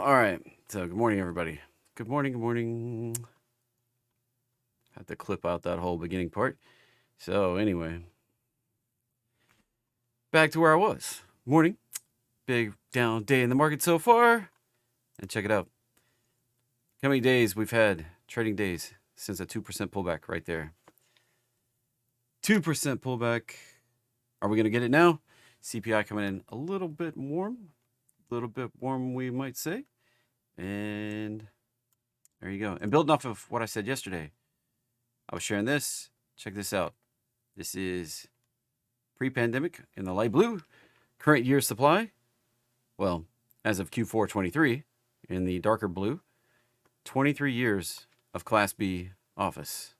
All right. So, good morning, everybody. Good morning. Good morning. Had to clip out that whole beginning part. So, anyway, back to where I was. Morning. Big down day in the market so far. And check it out. How many days we've had trading days since a 2% pullback right there? 2% pullback. Are we going to get it now? CPI coming in a little bit warm. A little bit warm, we might say. And there you go. And building off of what I said yesterday, I was sharing this. Check this out. This is pre-pandemic in the light blue. Current year supply. Well, as of Q4 23 in the darker blue. 23 years of Class B office.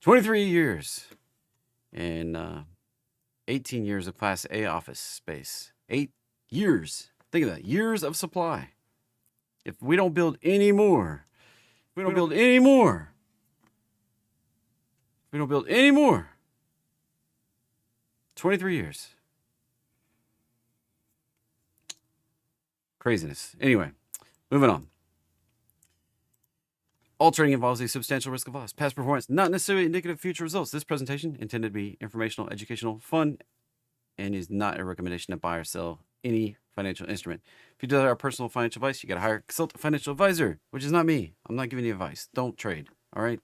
23 years. And 18 years of Class A office space. 8 years. Think of that. Years of supply. If we don't build any more, 23 years. Craziness. Anyway, moving on. All trading involves a substantial risk of loss. Past performance, not necessarily indicative of future results. This presentation intended to be informational, educational, fun, and is not a recommendation to buy or sell any financial instrument. If you desire our personal financial advice, you got to hire a consultant financial advisor, which is not me. I'm not giving you advice. Don't trade. All right?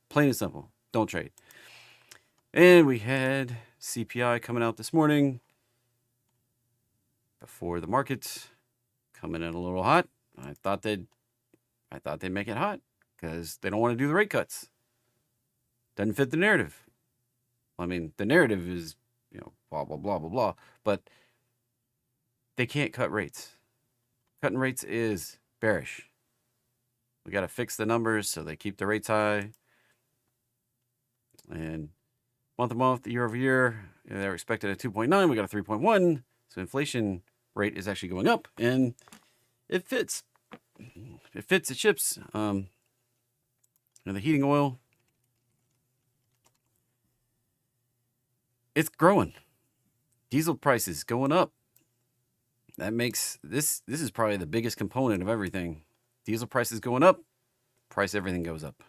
Plain and simple. Don't trade. And we had CPI coming out this morning before the market coming in a little hot. I thought they'd make it hot because they don't want to do the rate cuts. Doesn't fit the narrative. I mean, the narrative is, blah, blah, blah, blah, blah. But they can't cut rates. Cutting rates is bearish. We got to fix the numbers so they keep the rates high. And month to month, year over year, they're expected at 2.9. We got a 3.1. So inflation rate is actually going up. And it fits. It fits, it ships. And the heating oil, it's growing. Diesel prices going up. That makes this is probably the biggest component of everything. Diesel prices going up, price everything goes up.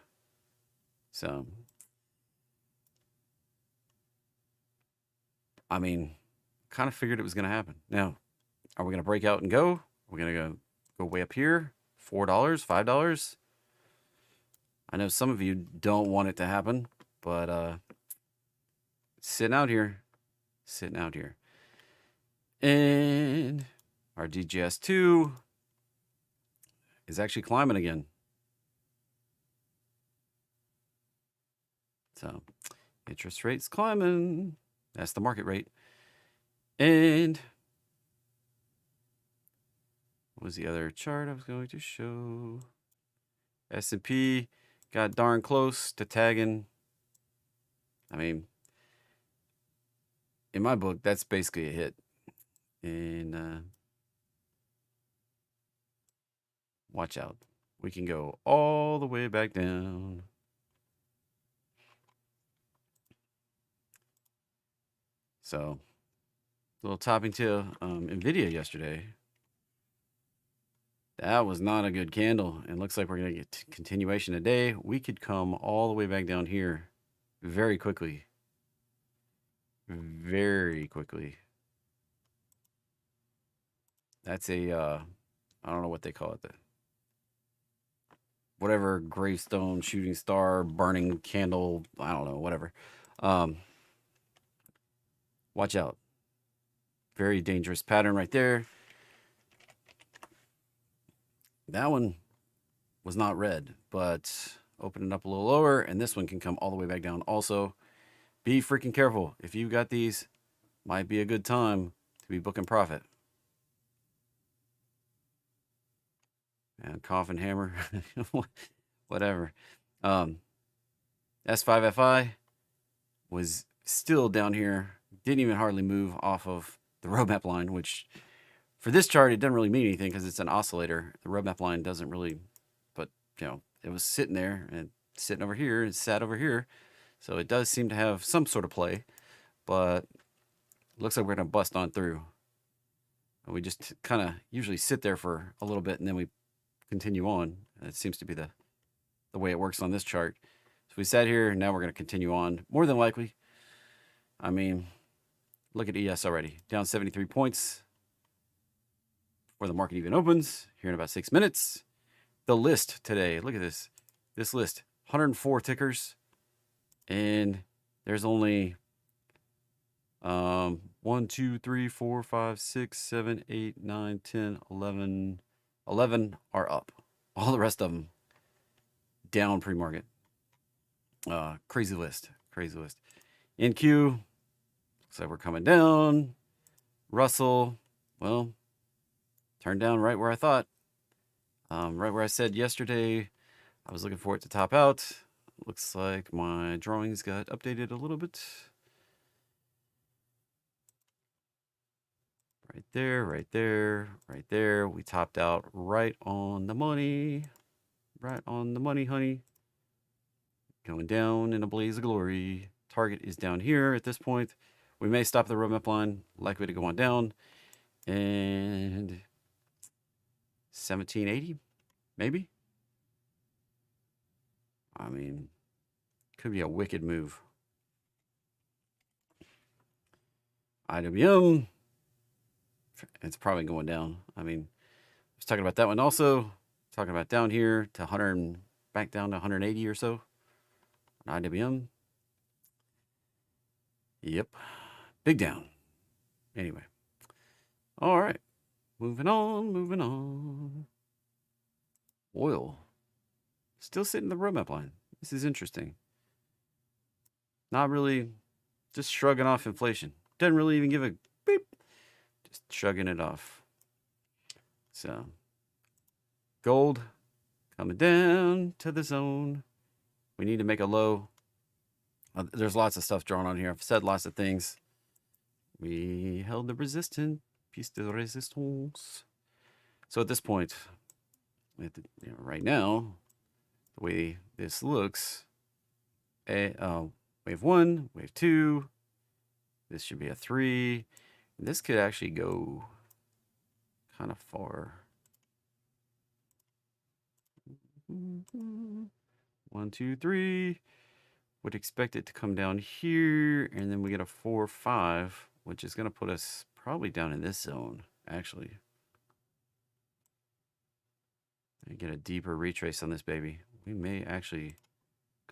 So, I mean, kind of figured it was going to happen. Now, are we going to break out and go? Are we going to go way up here? $4, $5? I know some of you don't want it to happen, but sitting out here. And our DGS2 is actually climbing again. So, interest rates climbing. That's the market rate. And what was the other chart I was going to show? S&P got darn close to tagging. I mean, in my book, that's basically a hit. And watch out. We can go all the way back down. So, little topping to NVDA yesterday. That was not a good candle. And looks like we're going to get continuation today. We could come all the way back down here very quickly. Very quickly. That's a, I don't know what they call it. Whatever gravestone, shooting star, burning candle, I don't know, whatever. Watch out. Very dangerous pattern right there. That one was not red, but opening up a little lower, and this one can come all the way back down also. Be freaking careful. If you got these, might be a good time to be booking profit. And coffin hammer, whatever. S5FI was still down here. Didn't even hardly move off of the roadmap line, which for this chart, it doesn't really mean anything because it's an oscillator. The roadmap line doesn't really, but it was sitting there and sitting over here and sat over here. So it does seem to have some sort of play, but looks like we're going to bust on through. And we just kind of usually sit there for a little bit and then we continue on. That seems to be the way it works on this chart. So we sat here, and now we're going to continue on. More than likely. I mean, look at ES already. Down 73 points before the market even opens here in about 6 minutes. The list today, look at this. This list, 104 tickers. And there's only 1, 2, 3, 4, 5, 6, 7, 8, 9, 10, 11. 11 are up. All the rest of them down pre-market. Crazy list. Crazy list. NQ, looks like we're coming down. Russell, well, turned down right where I thought. Right where I said yesterday I was looking for it to top out. Looks like my drawings got updated a little bit. Right there, right there, right there. We topped out right on the money. Right on the money, honey. Going down in a blaze of glory. Target is down here at this point. We may stop the roadmap line, likely to go on down. And 1780, maybe? I mean, could be a wicked move. IWM, it's probably going down. I mean, I was talking about that one also. Talking about down here to 100, back down to 180 or so. IWM. Yep. Big down. Anyway. All right. Moving on, moving on. Oil. Still sitting in the roadmap line. This is interesting. Not really, just shrugging off inflation. Doesn't really even give a beep. Just shrugging it off. So, gold coming down to the zone. We need to make a low. There's lots of stuff drawn on here. I've said lots of things. We held the resistance. Piece de resistance. So at this point, right now, the way this looks, wave 1, wave 2, this should be a 3. And this could actually go kind of far. 1, 2, 3. Would expect it to come down here, and then we get a 4, 5, which is going to put us probably down in this zone, actually. And get a deeper retrace on this baby. We may actually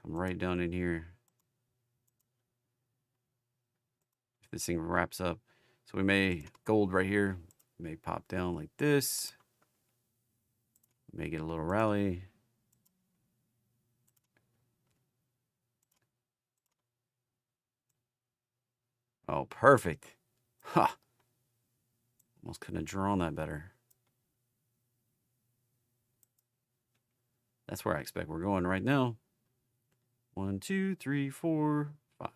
come right down in here if this thing wraps up. So we may, gold right here, may pop down like this. May get a little rally. Oh, perfect. Ha! Almost couldn't have drawn that better. That's where I expect we're going right now. 1, 2, 3, 4, 5.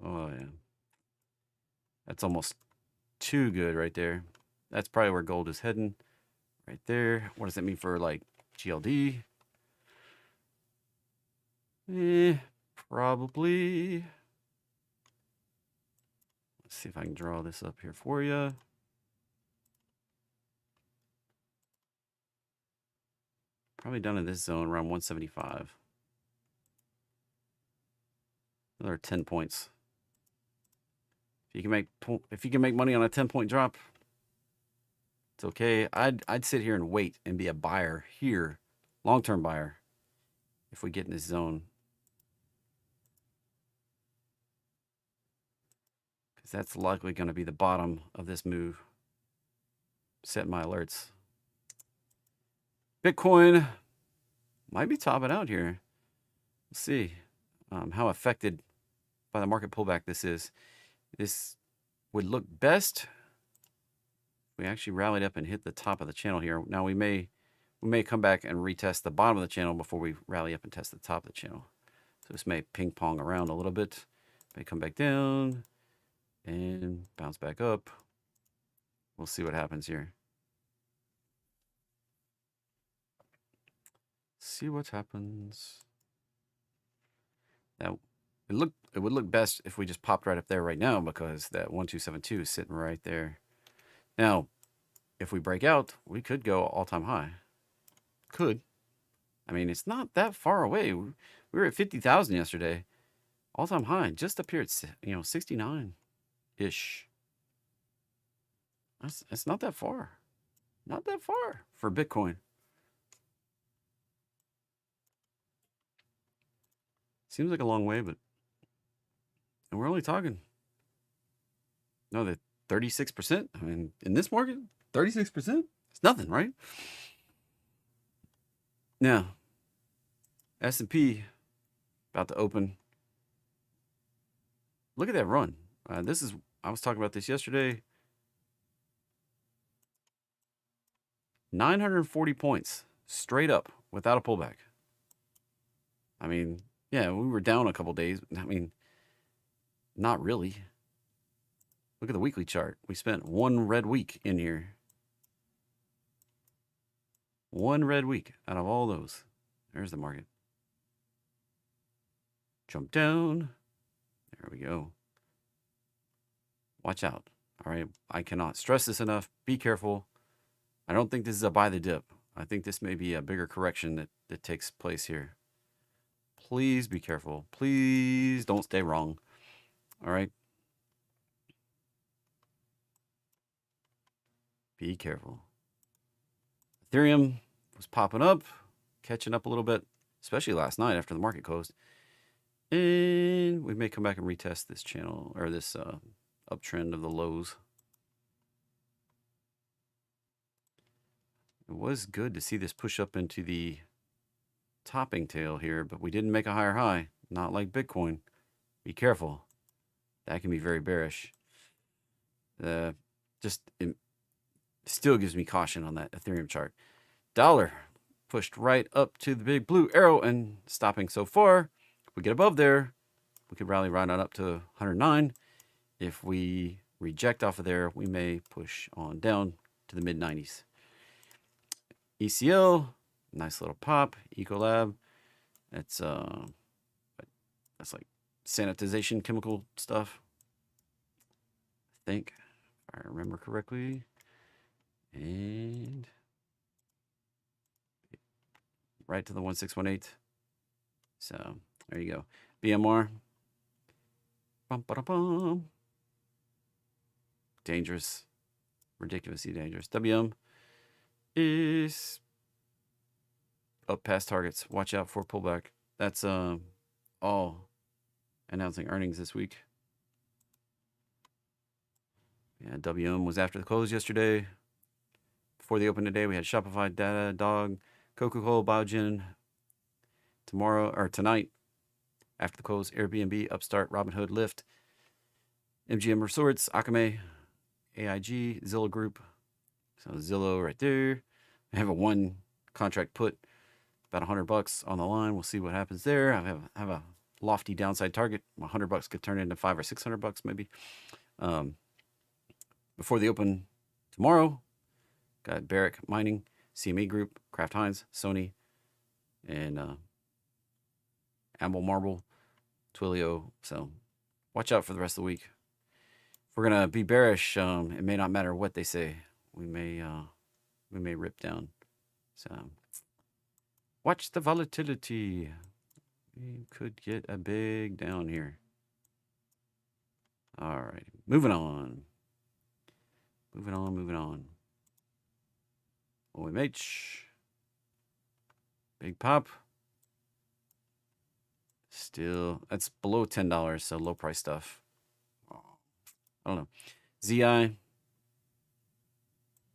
Oh, yeah. That's almost too good right there. That's probably where gold is heading. Right there. What does that mean for, like, GLD? Probably. Let's see if I can draw this up here for you. Probably down in this zone around 175. Another 10 points. If you can make money on a 10-point drop, it's okay. I'd sit here and wait and be a buyer here, long-term buyer, if we get in this zone. Because that's likely going to be the bottom of this move. Set my alerts. Bitcoin might be topping out here. Let's see how affected by the market pullback this is. This would look best if we actually rallied up and hit the top of the channel here. Now we may come back and retest the bottom of the channel before we rally up and test the top of the channel. So this may ping pong around a little bit. May come back down and bounce back up. We'll see what happens here. See what happens. Now, it would look best if we just popped right up there right now because that 1272 is sitting right there. Now, if we break out, we could go all-time high. Could. I mean, it's not that far away. We were at 50,000 yesterday. All-time high, just up here at 69-ish. It's not that far. Not that far for Bitcoin. Seems like a long way, but and we're only talking. No, the 36%. I mean, in this market, 36%? It's nothing, right? Now, S&P about to open. Look at that run. I was talking about this yesterday. 940 points straight up without a pullback. I mean, yeah, we were down a couple days. I mean, not really. Look at the weekly chart. We spent one red week in here. One red week out of all those. There's the market. Jump down. There we go. Watch out. All right. I cannot stress this enough. Be careful. I don't think this is a buy the dip. I think this may be a bigger correction that takes place here. Please be careful. Please don't stay wrong. All right. Be careful. Ethereum was popping up, catching up a little bit, especially last night after the market closed. And we may come back and retest this channel or this uptrend of the lows. It was good to see this push up into the topping tail here, but we didn't make a higher high. Not like Bitcoin. Be careful. That can be very bearish. It still gives me caution on that Ethereum chart. Dollar pushed right up to the big blue arrow and stopping so far. If we get above there, we could rally right on up to 109. If we reject off of there, we may push on down to the mid-90s. ECL, nice little pop. Ecolab, that's like sanitization chemical stuff, I think, if I remember correctly. And right to the 1618. So there you go. BMR. Bum, ba, da, bum. Dangerous. Ridiculously dangerous. WM is up past targets. Watch out for pullback. That's all announcing earnings this week. Yeah, WM was after the close yesterday. Before the open today, we had Shopify, Datadog, Coca-Cola, Biogen. Tomorrow or tonight, after the close, Airbnb, Upstart, Robinhood, Lyft, MGM Resorts, Akamai, AIG, Zillow Group. So Zillow right there. I have a one contract put, about $100 on the line. We'll see what happens there. I have a lofty downside target. $100 could turn into $500 or $600 maybe. Before the open tomorrow, got Barrick Mining, CME Group, Kraft Heinz, Sony, and Amble Marble, Twilio. So watch out for the rest of the week. If we're gonna be bearish, it may not matter what they say. We may rip down. So watch the volatility. We could get a big down here. All right, moving on. Moving on. OMH. Big pop. Still, that's below $10, so low price stuff. I don't know. ZI.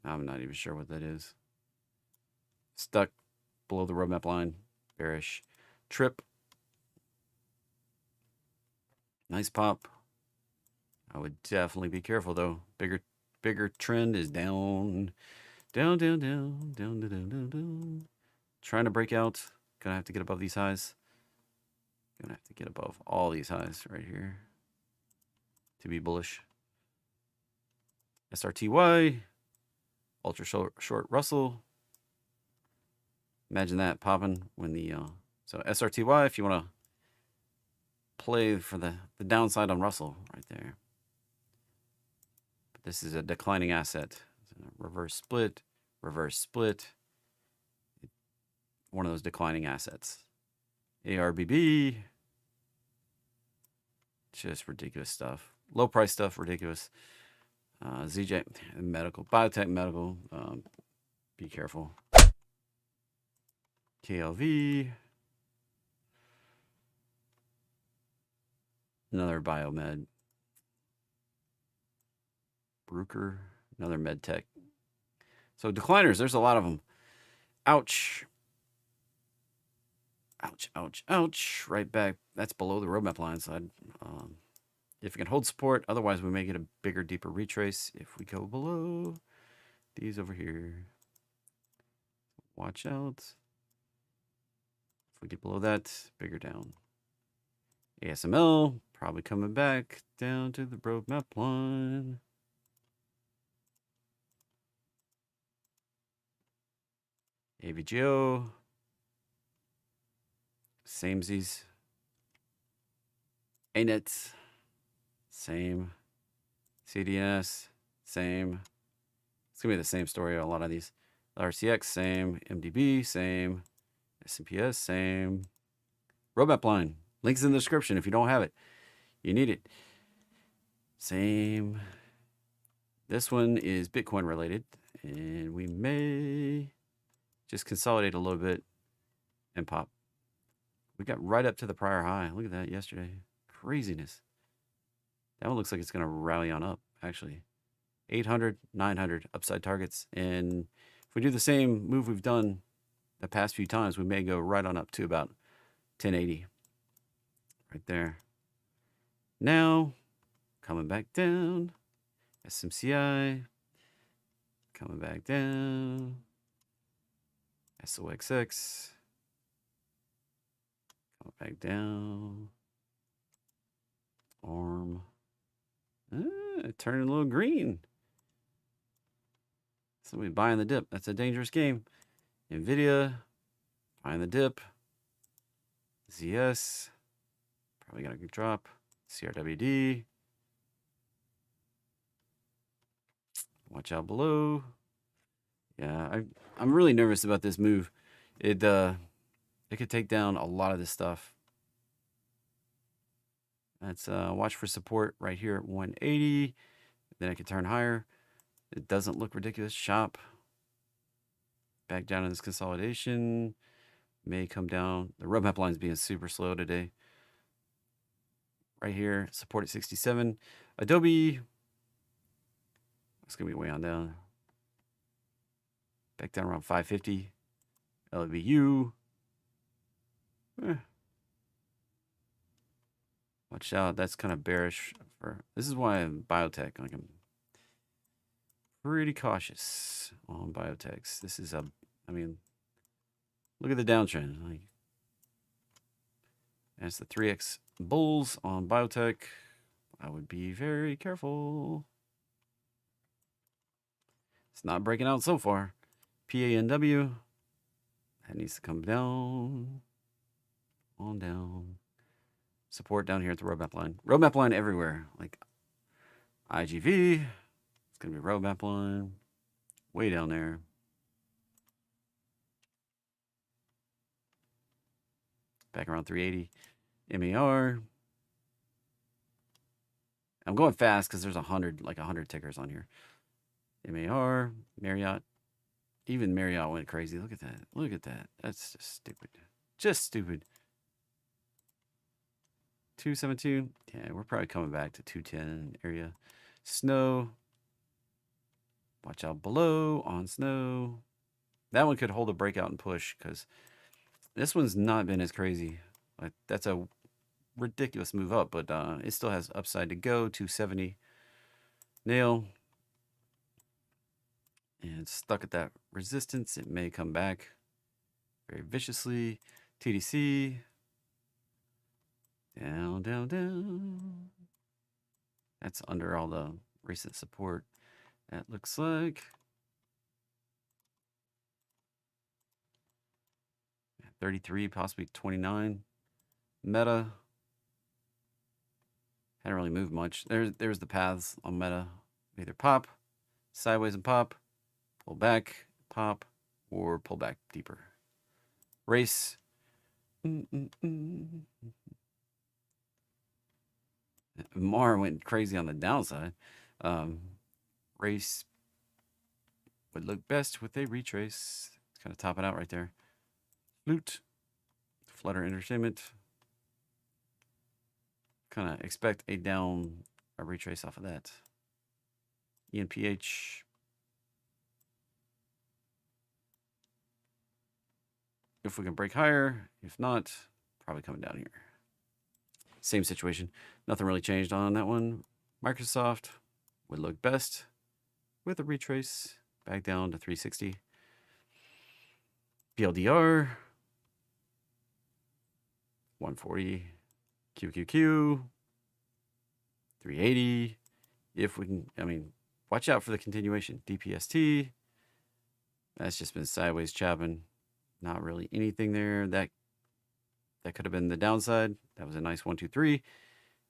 I'm not even sure what that is. Stuck below the roadmap line. Bearish. Trip. Nice pop. I would definitely be careful though. Bigger trend is down. Down. Trying to break out. Gonna have to get above these highs. Gonna have to get above all these highs right here to be bullish. SRTY. Ultra short Russell. Imagine that popping when the so SRTY if you want to play for the downside on Russell right there. But this is a declining asset. Reverse split, reverse split. One of those declining assets. ARBB. Just ridiculous stuff. Low price stuff, ridiculous. ZJ, medical, biotech, medical. Be careful. KLV. Another biomed. Bruker. Another med tech. So decliners, there's a lot of them. Ouch. Ouch, ouch, ouch. Right back. That's below the roadmap line. So if we can hold support, otherwise we may get a bigger, deeper retrace if we go below these over here. Watch out. If we get below that, bigger down. ASML, probably coming back down to the roadmap line. AVGO. Samesies. ANET. Same. CDS. Same. It's going to be the same story on a lot of these. RCX, same. MDB, same. SMPS, same. Roadmap line. Links in the description if you don't have it. You need it. Same. This one is Bitcoin related. And we may just consolidate a little bit and pop. We got right up to the prior high. Look at that yesterday. Craziness. That one looks like it's going to rally on up, actually. 800, 900 upside targets. And if we do the same move we've done the past few times, we may go right on up to about 1080. Right there. Now, coming back down. SMCI. Coming back down. SOXX. Coming back down. ARM. Turning a little green. Somebody buying the dip. That's a dangerous game. NVDA. Buying the dip. ZS. Probably got a good drop. CRWD. Watch out below. Yeah, I'm really nervous about this move. It could take down a lot of this stuff. Let's watch for support right here at 180. Then it could turn higher. It doesn't look ridiculous. Shop. Back down in this consolidation. May come down. The roadmap line's being super slow today. Right here, support at 67. Adobe. It's going to be way on down. Back down around 550. LVU. Watch out. That's kind of bearish. This is why I'm biotech. Like I'm pretty cautious on biotechs. This is I mean, look at the downtrend. Like, that's the 3x bulls on biotech. I would be very careful. It's not breaking out so far. PANW. That needs to come down. On down. Support down here at the roadmap line. Roadmap line everywhere. Like IGV. It's going to be roadmap line. Way down there. Back around 380. MAR. I'm going fast because there's 100 tickers on here. MAR, Marriott. Even Marriott went crazy. Look at that. Look at that. That's just stupid. Just stupid. 272. Yeah, we're probably coming back to 210 area. Snow. Watch out below on snow. That one could hold a breakout and push because this one's not been as crazy. Like that's a ridiculous move up, but it still has upside to go. 270. Nail. And it's stuck at that resistance. It may come back very viciously. TDC. Down, down, down. That's under all the recent support. That looks like. 33, possibly 29. Meta hadn't really moved much. There's the paths on Meta. Either pop, sideways and pop, pull back, pop, or pull back deeper. Race. Mar went crazy on the downside. Race would look best with a retrace. Kind of top it out right there. Flute. Flutter Entertainment. Kind of expect a retrace off of that. ENPH. If we can break higher, if not, probably coming down here. Same situation. Nothing really changed on that one. Microsoft would look best with a retrace back down to 360. BLDR 140. QQQ 380. If we can, I mean, watch out for the continuation. DPST. That's just been sideways chopping. Not really anything there. That could have been the downside. That was a nice 1, 2, 3.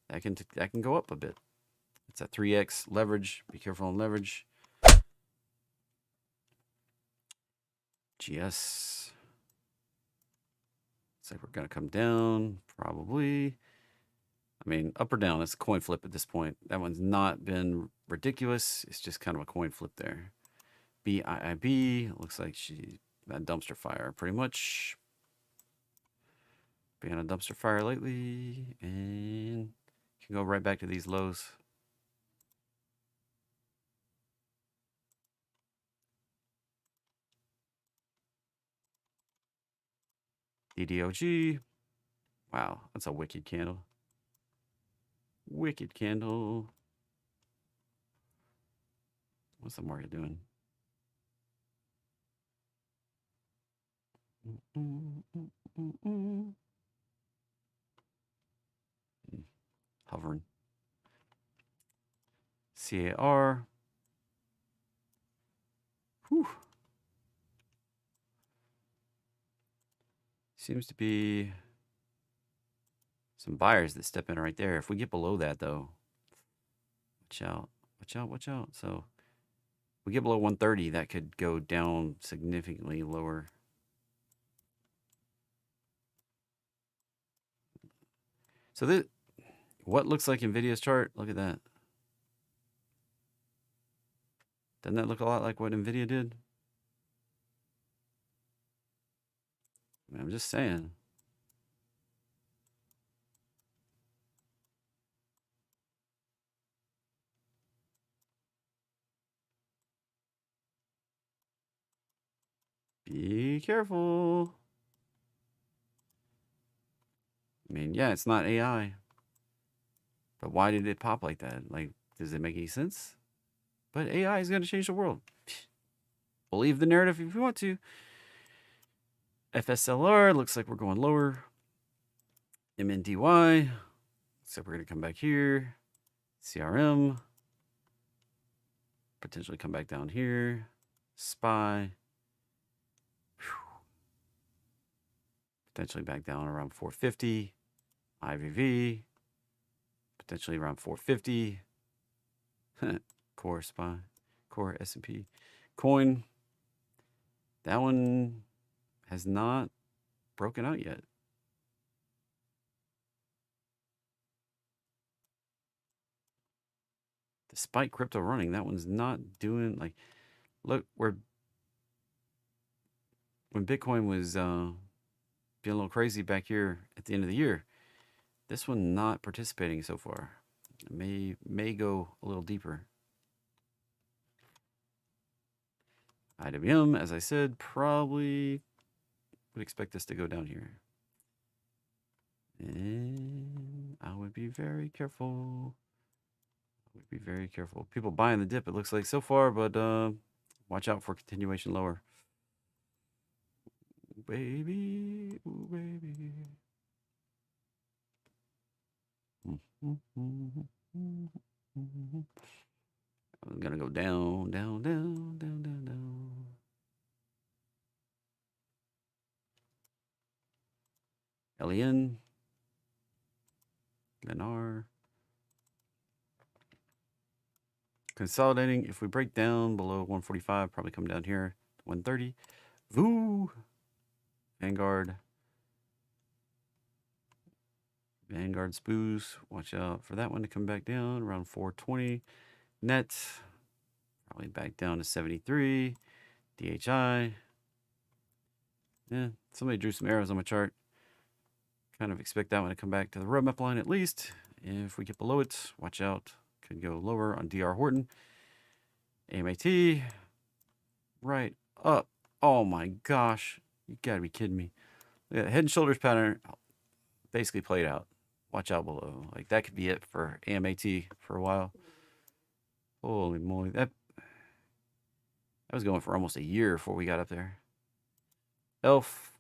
That can go up a bit. It's a 3x leverage. Be careful on leverage. GS. Looks like we're gonna come down probably. I mean, up or down. It's a coin flip at this point. That one's not been ridiculous. It's just kind of a coin flip there. BIIB looks like she had dumpster fire pretty much. Been on a dumpster fire lately, and can go right back to these lows. DDOG. Wow, that's a wicked candle. Wicked candle. What's the market doing? Hovering. CAR. Whew. Seems to be some buyers that step in right there. If we get below that, though, watch out, watch out, watch out. So if we get below 130, that could go down significantly lower. So this, what looks like NVIDIA's chart? Look at that. Doesn't that look a lot like what NVIDIA did? I mean, I'm just saying. Be careful. I mean, yeah, it's not AI. But why did it pop like that? Like, does it make any sense? But AI is going to change the world. Believe the narrative if you want to. FSLR looks like we're going lower. MNDY. Looks like we're going to come back here. CRM. Potentially come back down here. SPY. Potentially back down around 450. IVV. Potentially around 450. Core SPY. Core S&P. Coin. That one has not broken out yet. Despite crypto running, that one's not doing, like, look, when Bitcoin was being a little crazy back here at the end of the year, this one not participating so far. It may go a little deeper. IWM, as I said, probably would expect this to go down here. And I would be very careful. Be very careful. People buying the dip, it looks like so far, but watch out for continuation lower. Ooh, baby, ooh, baby. I'm gonna go down, down, down, down, down, down. LEN, NR. Consolidating. If we break down below 145, probably come down here to 130. VOO. Vanguard. Vanguard spoos. Watch out for that one to come back down around 420. Net. Probably back down to 73. DHI. Yeah, somebody drew some arrows on my chart. Kind of expect that one to come back to the roadmap line at least. If we get below it, watch out. Could go lower on DR Horton. AMAT. Right up. Oh my gosh. You gotta be kidding me. Yeah, head and shoulders pattern basically played out. Watch out below. Like that could be it for AMAT for a while. Holy moly. That was going for almost a year before we got up there. ELF.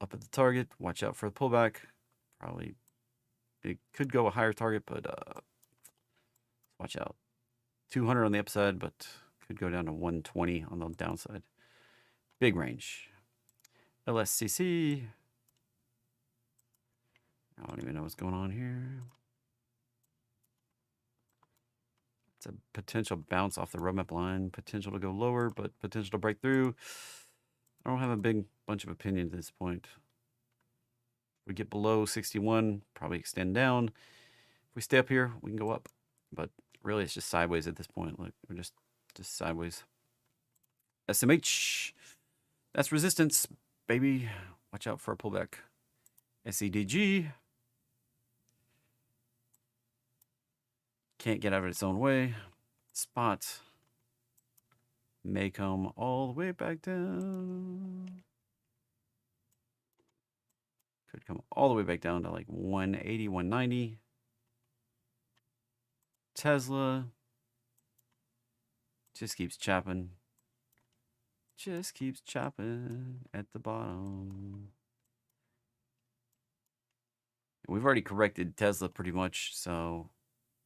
Up at the target. Watch out for the pullback. Probably it could go a higher target, but watch out. 200 on the upside, but could go down to 120 on the downside. Big range. LSCC. I don't even know what's going on here. It's a potential bounce off the roadmap line. Potential to go lower, but potential to break through. I don't have a big bunch of opinions at this point. If we get below 61, probably extend down. If we stay up here, we can go up. But really, it's just sideways at this point. Like we're just sideways. SMH. That's resistance, baby. Watch out for a pullback. SEDG. Can't get out of its own way. Spot. May come all the way back down. Could come all the way back down to like 180, 190. Tesla. Just keeps chopping. Just keeps chopping at the bottom. We've already corrected Tesla pretty much, so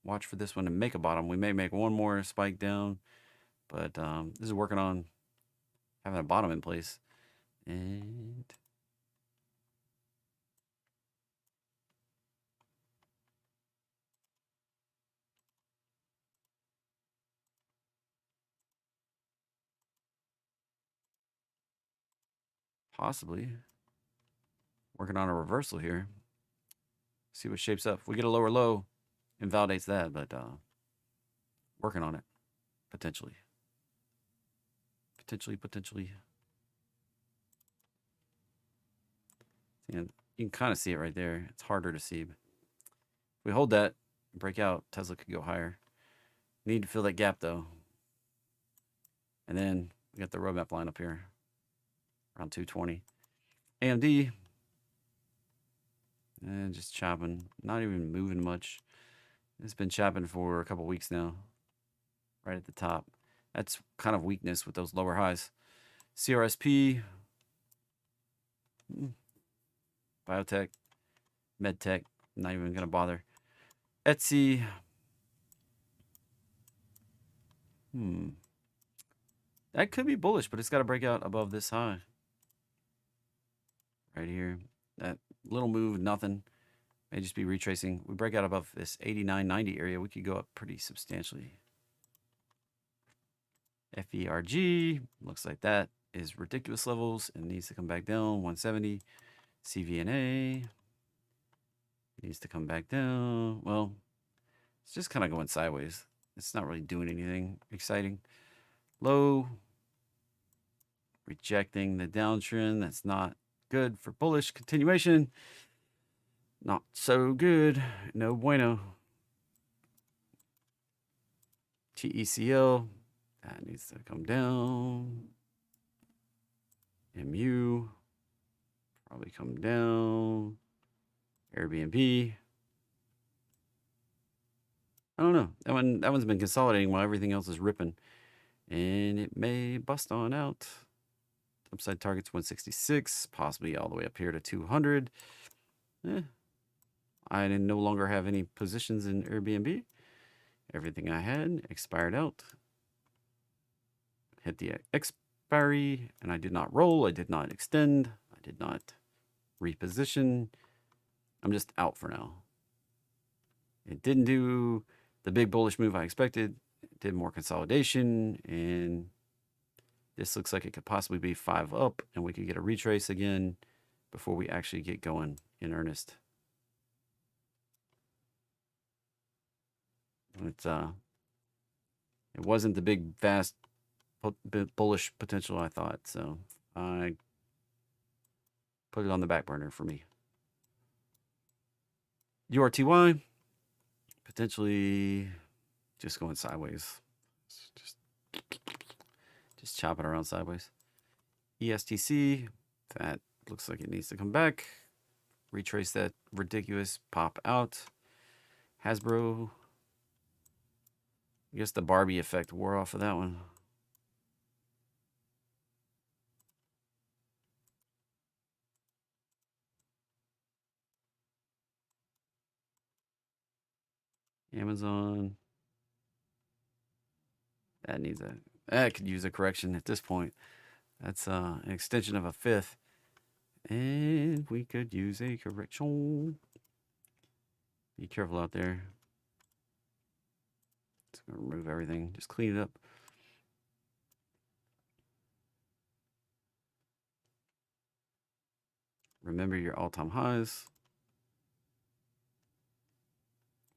watch for this one to make a bottom. We may make one more spike down, but this is working on having a bottom in place. And possibly working on a reversal here. See what shapes up. If we get a lower low, invalidates that, but working on it. Potentially. Potentially. And you can kind of see it right there. It's harder to see. But if we hold that, break out, Tesla could go higher. Need to fill that gap though. And then we got the roadmap line up here. Around 220. AMD. And just chopping. Not even moving much. It's been chopping for a couple weeks now. Right at the top. That's kind of weakness with those lower highs. CRSP. Biotech. Medtech. Not even going to bother. Etsy. That could be bullish, but it's got to break out above this high. Right here. That little move, nothing. May just be retracing. We break out above this 89.90 area, we could go up pretty substantially. FERG, looks like that is ridiculous levels and needs to come back down. 170. CVNA needs to come back down. Well, it's just kind of going sideways. It's not really doing anything exciting. Low. Rejecting the downtrend. That's not good for bullish continuation. Not so good. No bueno. TECL. That needs to come down. MU. Probably come down. Airbnb. I don't know. That one's been consolidating while everything else is ripping. And it may bust on out. Upside target's 166, possibly all the way up here to 200. I no longer have any positions in Airbnb. Everything I had expired out. Hit the expiry, and I did not roll. I did not extend. I did not reposition. I'm just out for now. It didn't do the big bullish move I expected. It did more consolidation, and this looks like it could possibly be 5 up, and we could get a retrace again before we actually get going in earnest. It wasn't the big, vast, bullish potential I thought, so I put it on the back burner for me. URTY, potentially just going sideways. Just chop it around sideways. ESTC, that looks like it needs to come back. Retrace that ridiculous pop out. Hasbro, I guess the Barbie effect wore off of that one. Amazon. That could use a correction at this point. That's an extension of a 5th. And we could use a correction. Be careful out there. Just gonna remove everything. Just clean it up. Remember your all-time highs.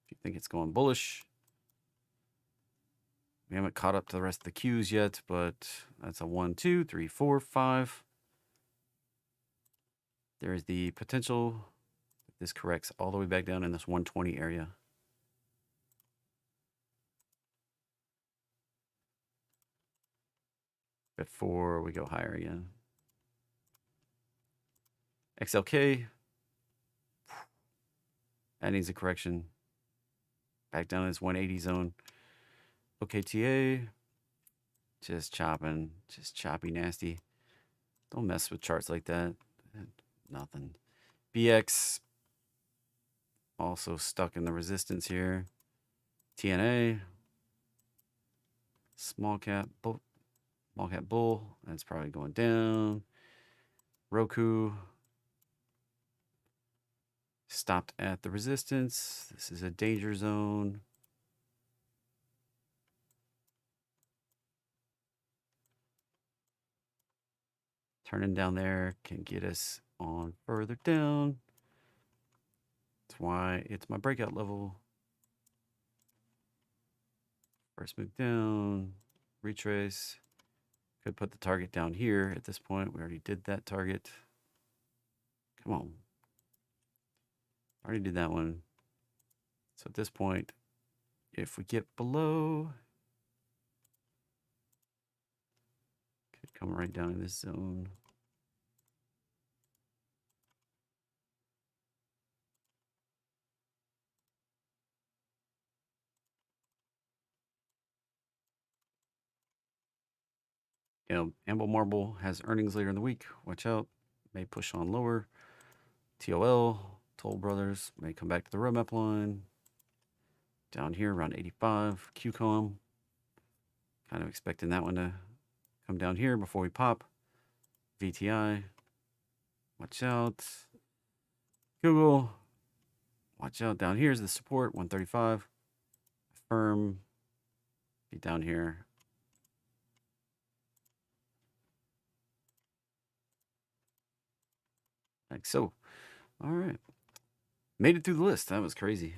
If you think it's going bullish. We haven't caught up to the rest of the cues yet, but that's a 1, 2, 3, 4, 5. There is the potential that this corrects all the way back down in this 120 area. Before we go higher again. XLK. That needs a correction. Back down in this 180 zone. OKTA. Just chopping. Just choppy nasty. Don't mess with charts like that. Nothing. BX. Also stuck in the resistance here. TNA. Small cap bull. That's probably going down. Roku. Stopped at the resistance. This is a danger zone. Turning down there can get us on further down. That's why it's my breakout level. First move down, retrace. Could put the target down here at this point. We already did that target. Come on. Already did that one. So at this point, if we get below, could come right down in this zone. You know, Amble Marble has earnings later in the week. Watch out. May push on lower. TOL, Toll Brothers, may come back to the roadmap line. Down here around 85. QCOM. Kind of expecting that one to come down here before we pop. VTI. Watch out. Google. Watch out. Down here is the support. 135. Firm. Be down here. Like so. All right. Made it through the list. That was crazy.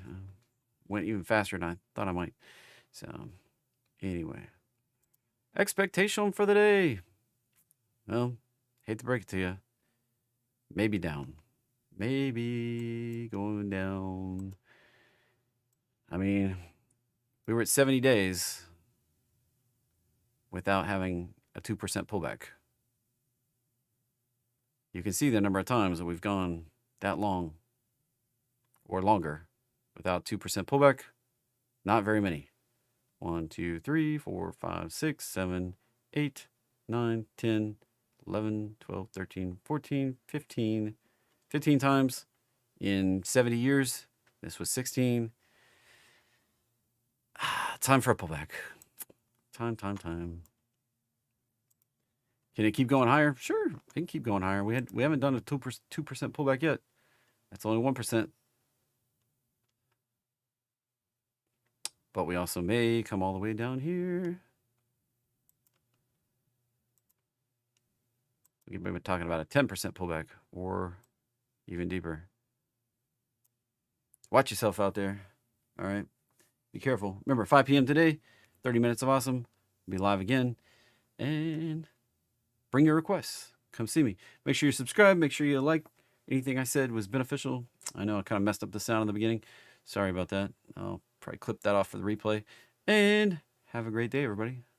Went even faster than I thought I might. So, anyway. Expectation for the day. Well, hate to break it to you. Maybe down. Maybe going down. I mean, we were at 70 days without having a 2% pullback. You can see the number of times that we've gone that long or longer without 2% pullback. Not very many. 1, 2, 3, 4, 5, 6, 7, 8, 9, 10, 11, 12, 13, 14, 15. 15 times in 70 years. This was 16. Time for a pullback. Time. Can it keep going higher? Sure, it can keep going higher. We haven't done a 2% pullback yet. That's only 1%. But we also may come all the way down here. We've been talking about a 10% pullback or even deeper. Watch yourself out there. All right. Be careful. Remember, 5 p.m. today, 30 minutes of awesome. Be live again. And bring your requests. Come see me. Make sure you subscribe. Make sure you like. Anything I said was beneficial. I know I kind of messed up the sound in the beginning. Sorry about that. I'll probably clip that off for the replay. And have a great day, everybody.